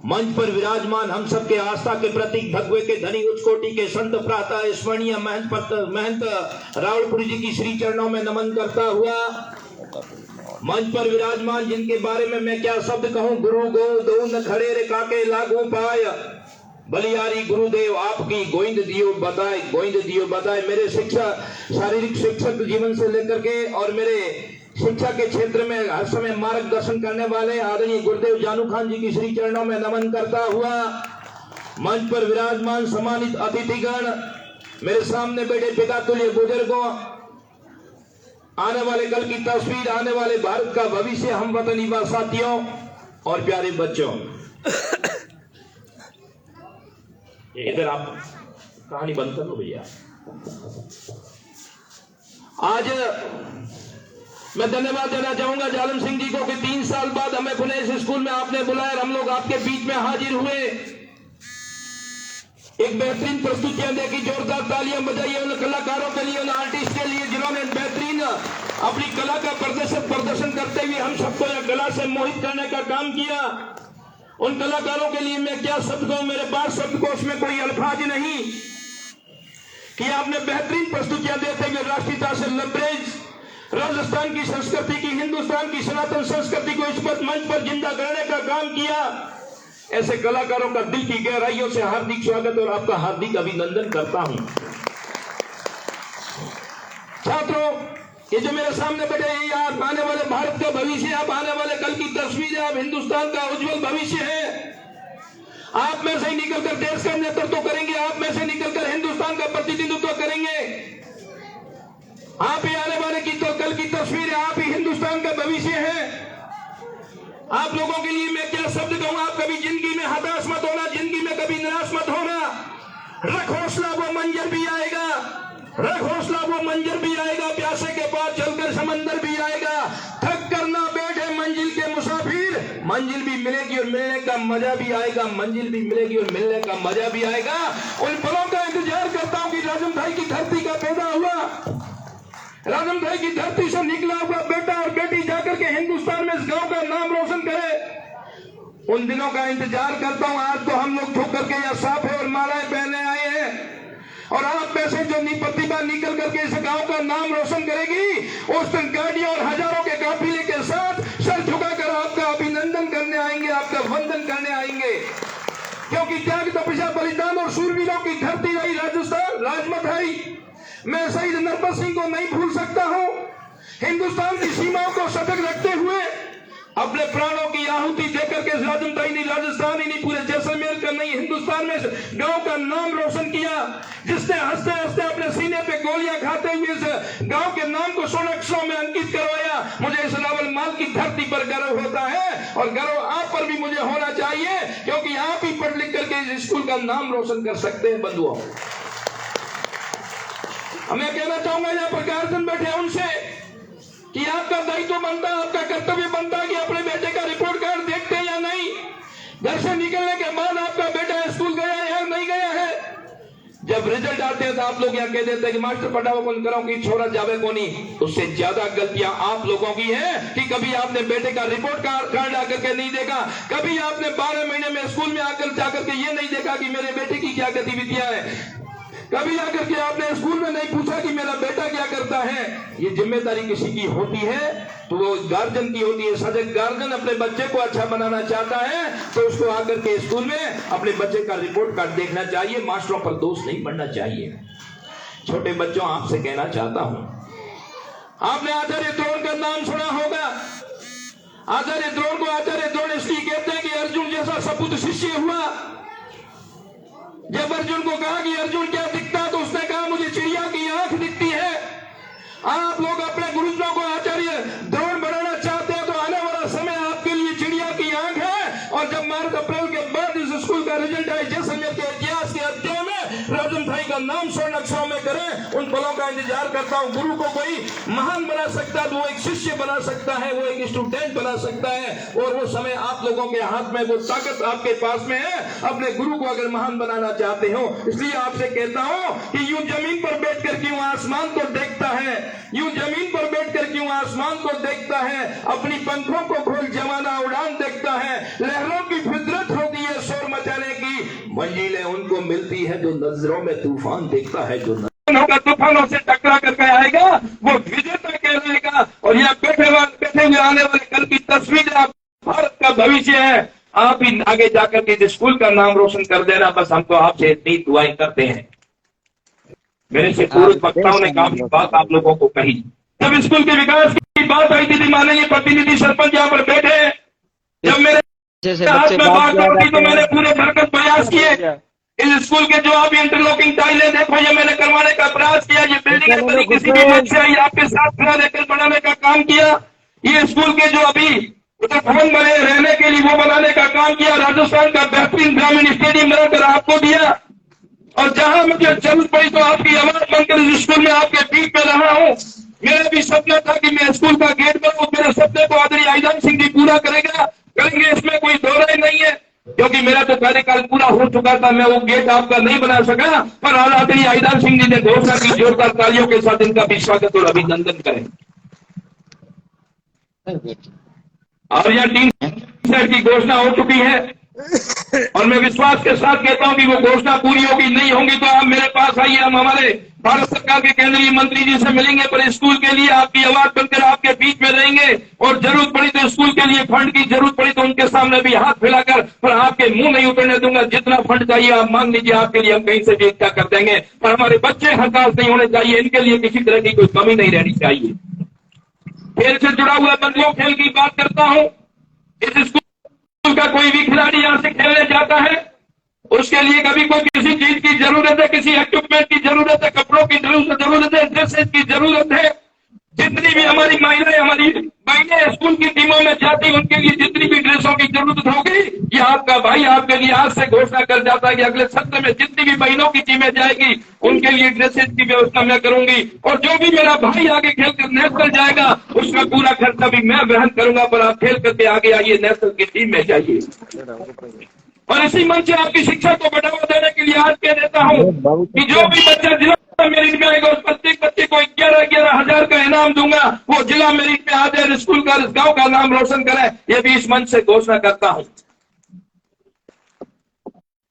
मंच पर विराजमान हम सबके आस्था के प्रतीक भगवे के धनी उच्च कोटि के संत प्रातः स्मरणीय महंत रावलपुरी जी की श्री चरणों में नमन करता हुआ मंच पर विराजमान जिनके बारे में मैं क्या शब्द कहूं, गुरु गो दो न खड़े रे काके लागू पाय, बलियारी गुरुदेव आपकी गोविंद दियो बताए। मेरे शिक्षा शारीरिक शिक्षक जीवन से लेकर के और मेरे शिक्षा के क्षेत्र में हर समय मार्गदर्शन करने वाले आदरणीय गुरुदेव जानू खान जी की श्री चरणों में नमन करता हुआ मंच पर विराजमान सम्मानित अतिथिगण, मेरे सामने बैठे पिता तुल्य बुजुर्गों, आने वाले कल की तस्वीर, आने वाले भारत का भविष्य, हम वतनी व साथियों और प्यारे बच्चों, इधर आप कहानी बंद कर लो भैया। आज मैं धन्यवाद देना चाहूंगा जालम सिंह जी को कि 3 साल बाद हमें पुणे इस स्कूल में आपने बुलाया और हम लोग आपके बीच में हाजिर हुए। एक बेहतरीन प्रस्तुतियां देखी, जोरदार तालियां बजाइए उन कलाकारों के लिए, उन आर्टिस्ट के लिए जिन्होंने बेहतरीन अपनी कला का प्रदर्शन करते हुए हम सबको यह कला से मोहित करने का काम किया। उन कलाकारों के लिए मैं क्या शब्द कहूं, मेरे पास शब्दकोश में कोई अल्फाज नहीं कि आपने बेहतरीन प्रस्तुतियां देते हुए राष्ट्रीयता से लबरेज राजस्थान की संस्कृति की, हिंदुस्तान की सनातन संस्कृति को इस मंच पर जिंदा करने का काम किया। ऐसे कलाकारों का दिल की गहराइयों से हार्दिक स्वागत और आपका हार्दिक अभिनंदन करता हूं। छात्रों, ये जो मेरे सामने बैठे हैं, आप आने वाले भारत का भविष्य, आप आने वाले कल की तस्वीर है, आप हिंदुस्तान का उज्जवल भविष्य है। आप में से निकलकर देश का नेतृत्व करेंगे, आप में से निकलकर हिंदुस्तान का प्रतिनिधित्व करेंगे। आप ही आने वाले की तो कल की तस्वीर है, आप ही हिंदुस्तान का भविष्य है। आप लोगों के लिए मैं क्या शब्द कहूं, आप कभी जिंदगी में हताश मत होना, जिंदगी में कभी निराश मत होना। रख हौसला, वो मंजर भी आएगा, रख हौसला, वो मंजर भी आएगा। प्यासे के पास चलकर समंदर भी आएगा। थक कर ना बैठे मंजिल के मुसाफिर, मंजिल भी मिलेगी और मिलने का मजा भी आएगा, मंजिल भी मिलेगी और मिलने का मजा भी आएगा। उन पलों का इंतजार करता हूं कि राजम भाई की धरती का पैदा हुआ, राजम भाई की धरती से निकला हुआ बेटा और बेटी जाकर के हिंदुस्तान में इस गांव का नाम रोशन करे। उन दिनों का इंतजार करता हूं। आज तो हम लोग ठोक करके यहाँ साफे और मालाएं पहने आए हैं और आप में से जो प्रतिभा निकल करके इस गांव का नाम रोशन करेगी, उस दिन गाड़ियों और हजारों के काफिले के साथ सर झुकाकर आपका अभिनंदन करने आएंगे, आपका वंदन करने आएंगे। क्योंकि त्याग, तपस्या, बलिदान और शूरवीरों की धरती रही राजस्थान, राजमत है। मैं शहीद नरपत सिंह को नहीं भूल सकता हूं। हिंदुस्तान की सीमाओं को सतर्क रखते हुए अपने प्राणों की आहुति देकर के राजस्थान ही नहीं, पूरे जैसलमेर का नहीं, हिंदुस्तान में गांव का नाम रोशन किया। जिसने हंसते हंसते अपने सीने पे गोलियां खाते हुए इस गांव के नाम को स्वर्ण अक्षरों में अंकित करवाया। मुझे इस रावल माल की धरती पर गर्व होता है और गर्व आप पर भी मुझे होना चाहिए, क्योंकि आप ही पढ़ लिख करके इस स्कूल का नाम रोशन कर सकते हैं। बंधुओं, मैं कहना चाहूंगा यहाँ पर गार्जियन बैठे हैं उनसे कि आपका दायित्व बनता है, आपका कर्तव्य बनता है कि अपने बेटे का रिपोर्ट कार्ड देखते हैं या नहीं। घर से निकलने के बाद आपका बेटा स्कूल गया है या नहीं गया है। जब रिजल्ट आते हैं तो आप लोग यहाँ कह देते हैं कि मास्टर पढ़ाओ कौन करो कि छोरा जावे को नहीं। उससे ज्यादा गलतियां आप लोगों की हैं कि कभी आपने बेटे का रिपोर्ट कार्ड आकर के नहीं देखा, कभी आपने 12 महीने में स्कूल में आकर जाकर के ये नहीं देखा कि मेरे बेटे की क्या गतिविधियां है, कभी आकर के आपने स्कूल में नहीं पूछा कि मेरा बेटा क्या करता है। ये जिम्मेदारी किसी की होती है तो वो गार्जियन की होती है। सजग गार्जियन अपने बच्चे को अच्छा बनाना चाहता है तो उसको आकर के स्कूल में अपने बच्चे का रिपोर्ट कार्ड देखना चाहिए, मास्टरों पर दोष नहीं पड़ना चाहिए। छोटे बच्चों, आपसे कहना चाहता हूं, आपने आचार्य द्रोण का नाम सुना होगा। आचार्य द्रोण को आचार्य द्रोण इसलिए कहते हैं कि अर्जुन जैसा सपूत शिष्य हुआ। जब अर्जुन को कहा कि अर्जुन क्या दिखता, तो उसने कहा मुझे चिड़िया की आंख दिखती है। आप लोग अपने गुरुजनों को आचार्य द्रोण बनाना चाहते हैं तो आने वाला समय आपके लिए चिड़िया की आंख है। और जब मार्च अप्रैल के बाद इस स्कूल का रिजल्ट आए, जैसलमेर के इतिहास के अध्याय में राजन भाई का नाम स्वर्ण अक्षरों में करें, उन पलों का इंतजार करता हूं। गुरु को कोई महान बना सकता है तो वो एक शिष्य बना सकता है, वो एक स्टूडेंट बना सकता है, और वो समय आप लोगों के हाथ में, वो ताकत आपके पास में है। अपने गुरु को अगर महान बनाना चाहते हो, इसलिए आपसे कहता हूं कि यूं जमीन पर बैठकर क्यों आसमान को देखता है, यूं जमीन पर बैठकर क्यों आसमान को देखता है, अपनी पंखों को खोल जमाना उड़ान देखता है। लहरों की फितरत होती है मंजिलें उनको मिलती है जो नजरों में तूफान देखता है, जो होगा तूफानों से टकरा करके आएगा वो विजेता कहलाएगा। और यहाँ बैठे हुए आने वाले कल की तस्वीर आप भारत का भविष्य है। आप ही आगे जाकर के इस स्कूल का नाम रोशन कर देना, बस हम तो आपसे इतनी दुआएं करते हैं। मेरे से पूर्व वक्ताओं ने काफी बात आप लोगों को कही। जब स्कूल के विकास की बात आई थी, माननीय प्रतिनिधि सरपंच यहाँ पर बैठे, जब मेरे हाथ में बात पड़ी तो मैंने पूरे भरकत प्रयास किए। इस स्कूल के जो आप इंटरलॉकिंग टाइलें देखो, ये मैंने करवाने का प्रयास किया। ये बिल्डिंग किसी भी मत से आई, आपके साथ खड़ा रहकर बनाने का काम किया। ये स्कूल के जो अभी भवन बने रहने के लिए वो बनाने का काम किया। राजस्थान का बेहतरीन ग्रामीण स्टेडियम बनाकर आपको दिया। और जहां मुझे जरूरत पड़ी तो आपकी आवाज बनकर इस स्कूल में आपके बीच में रहा हूं। मेरा भी सपना था कि मैं स्कूल का गेट बनूं। मेरे सपने को आदरणीय आईदान सिंह जी पूरा करेंगे, इसमें कोई दो राय नहीं है, क्योंकि मेरा तो कार्यकाल पूरा हो चुका था। मैं वो गेट आपका नहीं बना सका, पर आदरणीय आईदान सिंह जी ने घोषणा की। जोरदार तालियों के साथ इनका भी स्वागत और अभिनंदन करें। और यह टीम सेट की घोषणा हो चुकी है और मैं विश्वास के साथ कहता हूं कि वो घोषणा पूरी होगी। नहीं होंगी तो आप मेरे पास आइए, हम हमारे भारत सरकार के केंद्रीय मंत्री जी से मिलेंगे। पर स्कूल के लिए आपकी आवाज बनकर आपके बीच में रहेंगे और जरूरत पड़ी तो स्कूल के लिए फंड की जरूरत पड़ी तो उनके सामने भी हाथ फैलाकर, पर आपके मुंह नहीं उतरने दूंगा। जितना फंड चाहिए आप मांग लीजिए, आपके लिए हम कहीं से भी इकट्ठा कर देंगे। पर हमारे बच्चे हताश नहीं होने चाहिए, इनके लिए किसी तरह की कोई कमी नहीं रहनी चाहिए। खेल से जुड़ा हुआ बंदियों खेल की बात करता हूं। इस स्कूल का कोई भी खिलाड़ी यहां से खेलने जाता है, उसके लिए कभी कोई किसी चीज की जरूरत है, किसी इक्विपमेंट की जरूरत है, कपड़ों की जरूरत है, ड्रेसेस की जरूरत है। जितनी भी हमारी महिलाएं स्कूल की टीमों में जाती, उनके लिए जितनी भी ड्रेसों की जरूरत होगी, ये आपका भाई आपके लिए आज से घोषणा कर जाता है कि अगले सत्र में जितनी भी बहनों की टीमें जाएगी उनके लिए ड्रेसेस की व्यवस्था मैं करूंगी। और जो भी मेरा भाई आगे खेलकर नेशनल जाएगा उसका पूरा खर्चा भी मैं वहन करूंगा। पर आप खेल करके आगे आइए, नेशनल की टीम में जाइए। और इसी मन से आपकी शिक्षा को बढ़ावा देने के लिए आज कह देता हूं कि जो भी बच्चा जिला मेरिट में आएगा उस प्रत्येक बच्चे को 11,000 का इनाम दूंगा। वो जिला मेरिट में आ जाए, स्कूल का, इस गांव का नाम रोशन करे, ये भी इस मंच से घोषणा करता हूं।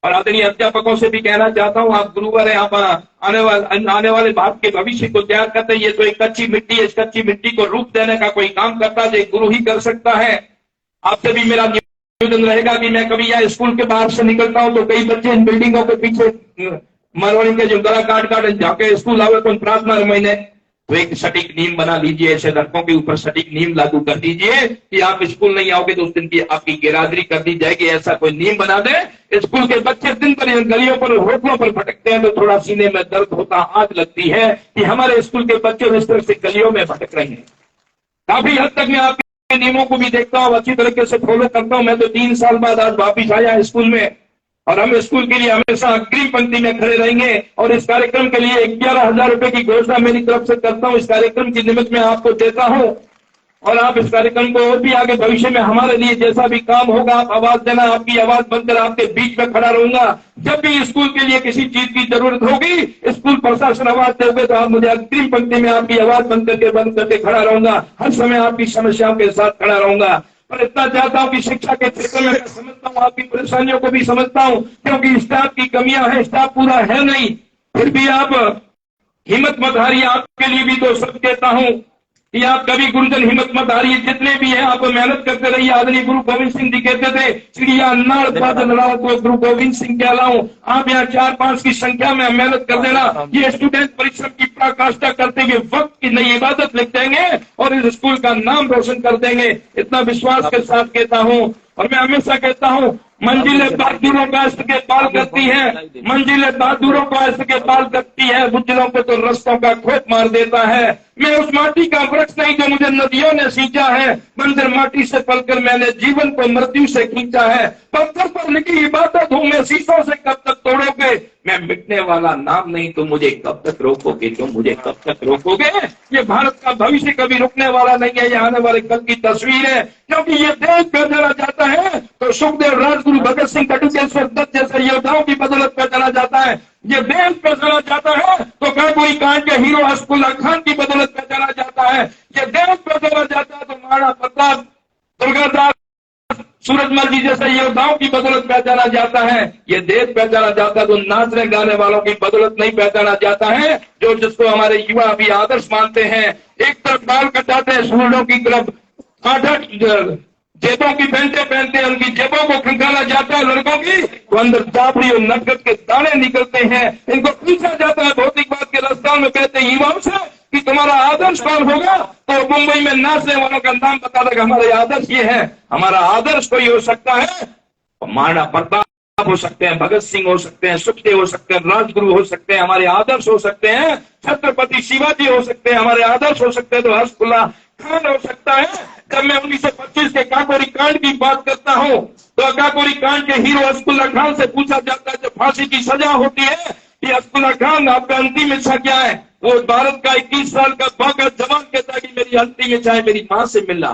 और आदरणीय अध्यापकों से भी कहना चाहता हूं, आप गुरुवर हैं, आप आने वाले भारत के भविष्य को तैयार करते हैं। ये तो एक कच्ची मिट्टी है, इस कच्ची मिट्टी को रूप देने का कोई काम करता है, एक गुरु ही कर सकता है। आपसे भी मेरा निवेदन रहेगा कि मैं कभी यहाँ स्कूल के बाहर से निकलता हूं तो कई बच्चे इन बिल्डिंगों के पीछे मरवाड़ी के जो गला काट जाके स्कूल आवे तो प्रार्थना महीने तो एक सटीक नीम बना लीजिए। ऐसे लड़कों के ऊपर सटीक नीम लागू कर दीजिए कि आप स्कूल नहीं आओगे तो उस दिन की आपकी गिरादरी कर दी जाएगी। ऐसा कोई नीम बना दे। स्कूल के बच्चे दिन पर गलियों पर होटलों पर भटकते हैं तो थोड़ा सीने में दर्द होता, आग लगती है कि हमारे स्कूल के बच्चे इस तरह से गलियों में भटक रहे हैं। काफी हद तक मैं आपके नियमों को भी देखता हूँ, अच्छी तरीके से फॉलो करता हूँ। मैं तो 3 साल बाद आज वापिस आया स्कूल में और हम स्कूल के लिए हमेशा अग्रिम पंक्ति में खड़े रहेंगे। और इस कार्यक्रम के लिए 11,000 रुपए की घोषणा मेरी तरफ से करता हूं। इस कार्यक्रम की निमित्त में आपको देता हूं और आप इस कार्यक्रम को और भी आगे भविष्य में हमारे लिए जैसा भी काम होगा आप आवाज देना। आपकी आवाज बनकर आपके बीच में खड़ा रहूंगा। जब भी स्कूल के लिए किसी चीज की जरूरत होगी, स्कूल प्रशासन आवाज दोगे तो आप मुझे अग्रिम पंक्ति में आपकी आवाज बंद करके खड़ा रहूंगा। हर समय आपकी समस्याओं के साथ खड़ा रहूंगा। पर इतना चाहता हूं कि शिक्षा के क्षेत्र में मैं समझता हूं, आपकी परेशानियों को भी समझता हूं, क्योंकि स्टाफ की कमियां हैं, स्टाफ पूरा है नहीं। फिर भी आप हिम्मत मत हारिए। आपके लिए भी तो सब कहता हूं कि आप कभी गुरुजन हिम्मत मत हारिए। जितने भी हैं आप मेहनत करते रहिए। आदरणीय गुरु गोविंद सिंह जी कहते थे, चिड़िया नाड़ बादल राव को गुरु गोविंद सिंह कहलाऊं। आप यहाँ 4-5 की संख्या में मेहनत कर देना। ये स्टूडेंट परिश्रम की पराकाष्ठा करते हुए वक्त की नई इबादत लिख देंगे और इस स्कूल का नाम रोशन कर देंगे। इतना विश्वास के साथ कहता हूं। और मैं हमेशा कहता हूं, मंजिलें बहादुरों का अस्त्र के पाल करती है, मंजिलें बहादुरों का अस्त्र के पाल करती है, बुज्जलों पे तो रस्तों का खोप मार देता है। मैं उस माटी का वृक्ष नहीं जो मुझे नदियों ने सींचा है, मंदिर माटी से पलकर मैंने जीवन को मृत्यु से खींचा है। पत्थर पर लिखी इबादत हूं मैं, शीशों से कब तक तोड़ोगे, मैं मिटने वाला नाम नहीं, तुम मुझे कब तक रोकोगे, तुम मुझे कब तक रोकोगे। ये भारत का भविष्य कभी रुकने वाला नहीं है, ये आने वाले कल की तस्वीर है। क्योंकि ये देश पे चला जाता है तो सुखदेव, राजगुरु, भगत सिंह, कटुकेश्वर दत्त जैसे योद्धाओं की बदौलत पे चला जाता है। ये देश पे चला जाता है तो कोई कांड के हीरो हस्कुल्ला खान की बदौलत पे चला जाता है। ये देश पे चला जाता है तो महाराणा प्रताप, दुर्गादास, सूरजमल जी जैसे योद्धाओं की बदौलत पहचाना जाता है, ये देश पहचाना जाता है, तो नाचने गाने वालों की बदौलत नहीं पहचाना जाता है, जो जिसको हमारे युवा अभी आदर्श मानते हैं। एक तरफ बाल कटाते हैं, सूरजों की तरफ 8-8 जेबों की पैंटें पहनते हैं, उनकी जेबों को खंगाला जाता है लड़कों की, तो अंदर जाफरी और नटखट के दाने निकलते हैं। इनको पूछा जाता है भौतिकवाद के रास्ता में, कहते हैं युवाओं से कि तुम्हारा आदर्श कौन होगा, तो मुंबई में नाचने वालों का नाम बता देगा, हमारे आदर्श ये है। हमारा आदर्श कोई हो सकता है, महाराणा प्रताप हो सकते हैं, भगत सिंह हो सकते हैं, सुखदेव हो सकते हैं, राजगुरु हो सकते हैं, हमारे आदर्श हो सकते हैं, छत्रपति शिवाजी हो सकते हैं, हमारे आदर्श हो सकते हैं, तो हर्षुल्लाह खान हो सकता है। जब मैं 1925 के काकोरी कांड की बात करता हूं, तो काकोरी कांड के हीरो हर्षुल्लाह खान से पूछा जाता है, जब फांसी की सजा होती है कि हर्षुल्लाह खान आपका अंतिम इच्छा क्या है, वो भारत का 21 साल का बाका जवान कहता है कि मेरी अंतिम इच्छा है मेरी मां से मिलना।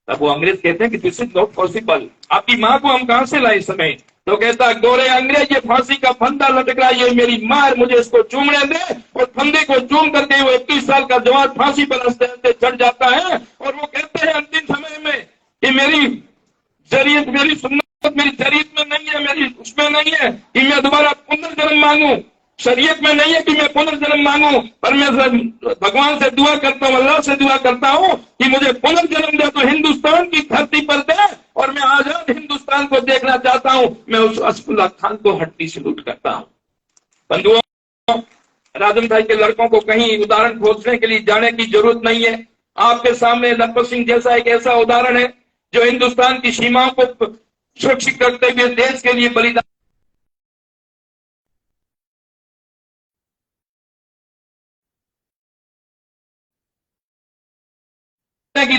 तब वो अंग्रेज कहते हैं कि दिस इज नॉट पॉसिबल, आपकी मां को हम कहां से लाए इस समय। तो कहता गोरे अंग्रेज, ये फांसी का फंदा लटक रहा है, ये मेरी मां है, मुझे इसको चूमने दे। और फंदे को चूम करके वो 21 साल का जवान फांसी पर हंसते हंसते चढ़ जाता है। और वो कहते हैं अंतिम समय में कि मेरी शरीयत, मेरी सुन्नत मेरी शरीयत में नहीं है, मेरी उसमें नहीं है कि मैं दोबारा पुनर्जन्म मांगू, शरीयत में नहीं है कि मैं पुनर्जन्म मांगू, पर मैं भगवान से दुआ करता हूँ, अल्लाह से दुआ करता हूँ कि मुझे पुनर्जन्म दे, तो हिंदुस्तान की धरती पर दे, और मैं आजाद हिंदुस्तान को देखना चाहता हूँ। मैं उस हर्षुल्लाह खान को हड्डी सलूट करता हूँ। बंधुओं, राजन भाई के लड़कों को कहीं उदाहरण खोजने के लिए जाने की जरूरत नहीं है। आपके सामने लखपत सिंह जैसा एक ऐसा उदाहरण है जो हिंदुस्तान की सीमाओं को सुरक्षित करते हुए देश के लिए बलिदान की।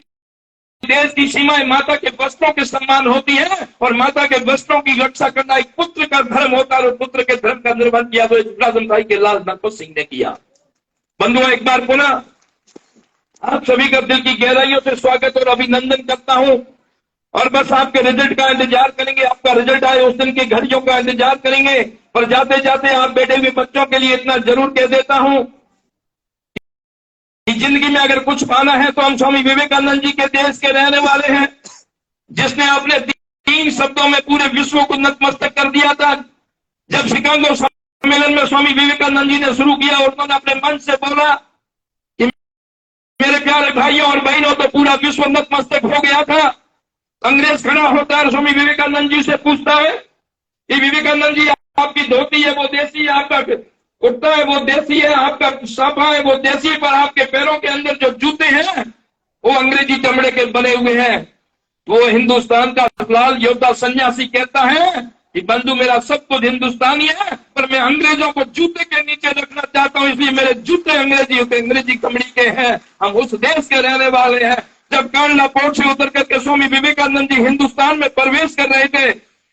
देश की सीमाएं माता के वस्त्रों के सम्मान होती है, और माता के वस्त्रों की रक्षा करना एक पुत्र का धर्म होता है, और पुत्र के धर्म का निर्वहन किया तो राजन भाई के लाल लखपत सिंह ने किया। बंधुओं, एक बार पुनः आप सभी का दिल की गहराइयों से स्वागत और अभिनंदन करता हूं, और बस आपके रिजल्ट का इंतजार करेंगे। आपका रिजल्ट आए उस दिन की घड़ियों का इंतजार करेंगे। पर जाते जाते आप बैठे हुए बच्चों के लिए इतना जरूर कह देता हूं कि जिंदगी में अगर कुछ पाना है तो हम स्वामी विवेकानंद जी के देश के रहने वाले हैं, जिसने अपने 3 शब्दों में पूरे विश्व को नतमस्तक कर दिया था। जब शिकागो सम्मेलन में स्वामी विवेकानंद जी ने शुरू किया और उन्होंने अपने मन से बोला कि मेरे प्यारे भाइयों और बहनों, तो पूरा विश्व नतमस्तक हो गया था। अंग्रेज खड़ा होता है, स्वामी विवेकानंद जी से पूछता है कि विवेकानंद जी, आपकी धोती है वो देसी है, आपका कुर्ता है वो देसी है, आपका साफा है वो देसी है, पर आपके पैरों के अंदर जो जूते हैं वो अंग्रेजी चमड़े के बने हुए हैं। वो हिंदुस्तान का लाल योद्धा सन्यासी कहता है कि बंधु, मेरा सब कुछ हिंदुस्तानी है, पर मैं अंग्रेजों को जूते के नीचे रखना चाहता हूं, इसलिए मेरे जूते अंग्रेजी चमड़ी के हैं। हम उस देश के रहने वाले हैं। जब कांडला पोर्ट से उतर करके स्वामी विवेकानंद जी हिंदुस्तान में प्रवेश कर रहे थे,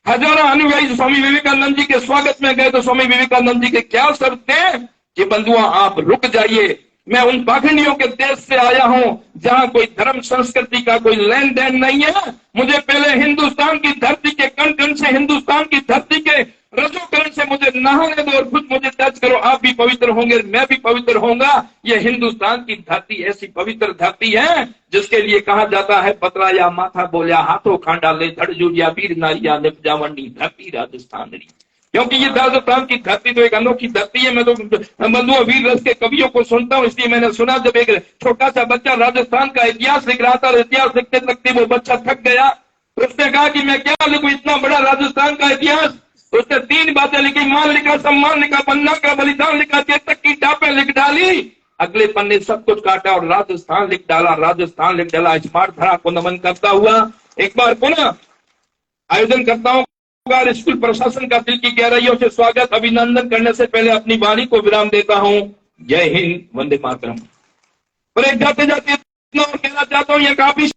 हजारों अनुयायी स्वामी विवेकानंद जी के स्वागत में गए, तो स्वामी विवेकानंद जी के क्या शब्द थे कि बंधुआ आप रुक जाइए, मैं उन पाखंडियों के देश से आया हूं जहां कोई धर्म संस्कृति का कोई लेन देन नहीं है। मुझे पहले हिंदुस्तान की धरती के कण कण से, हिंदुस्तान की धरती के रजोकरण से मुझे नहाने दो, और खुद मुझे टच करो, आप भी पवित्र होंगे, मैं भी पवित्र होऊंगा। यह हिंदुस्तान की धरती ऐसी पवित्र धरती है जिसके लिए कहा जाता है, पतराया माथा बोलिया हाथों खांडा ले, धड़ जुड़िया वीर नारिया निपजावंडी धरती राजस्थान री। क्योंकि ये राजस्थान की धरती तो एक अनोखी धरती है। मैं तो बंधुओं वीर रस के कवियों को सुनता हूँ, इसलिए मैंने सुना जब एक छोटा सा बच्चा राजस्थान का इतिहास लिख रहा था, और इतिहास लिखते लिखते वो बच्चा थक गया, तो उसने कहा कि मैं क्या लिखूं इतना बड़ा राजस्थान का इतिहास। तो उसने 3 बातें लिखी, मान लिखा, सम्मान लिखा, पन्ना का बलिदान लिखा, चेतक की टापें लिख डाली, अगले पन्ने सब कुछ काटा और राजस्थान लिख डाला, राजस्थान लिख डाला। स्मार्ट धरा को नमन करता हुआ एक बार पुनः आयोजन करता हूं। स्कूल प्रशासन का दिल की गहराइयों से स्वागत अभिनंदन करने से पहले अपनी वाणी को विराम देता हूं। जय हिंद, वंदे मातरम। और एक जाते जाते इतना कहना चाहता हूं, यह काफी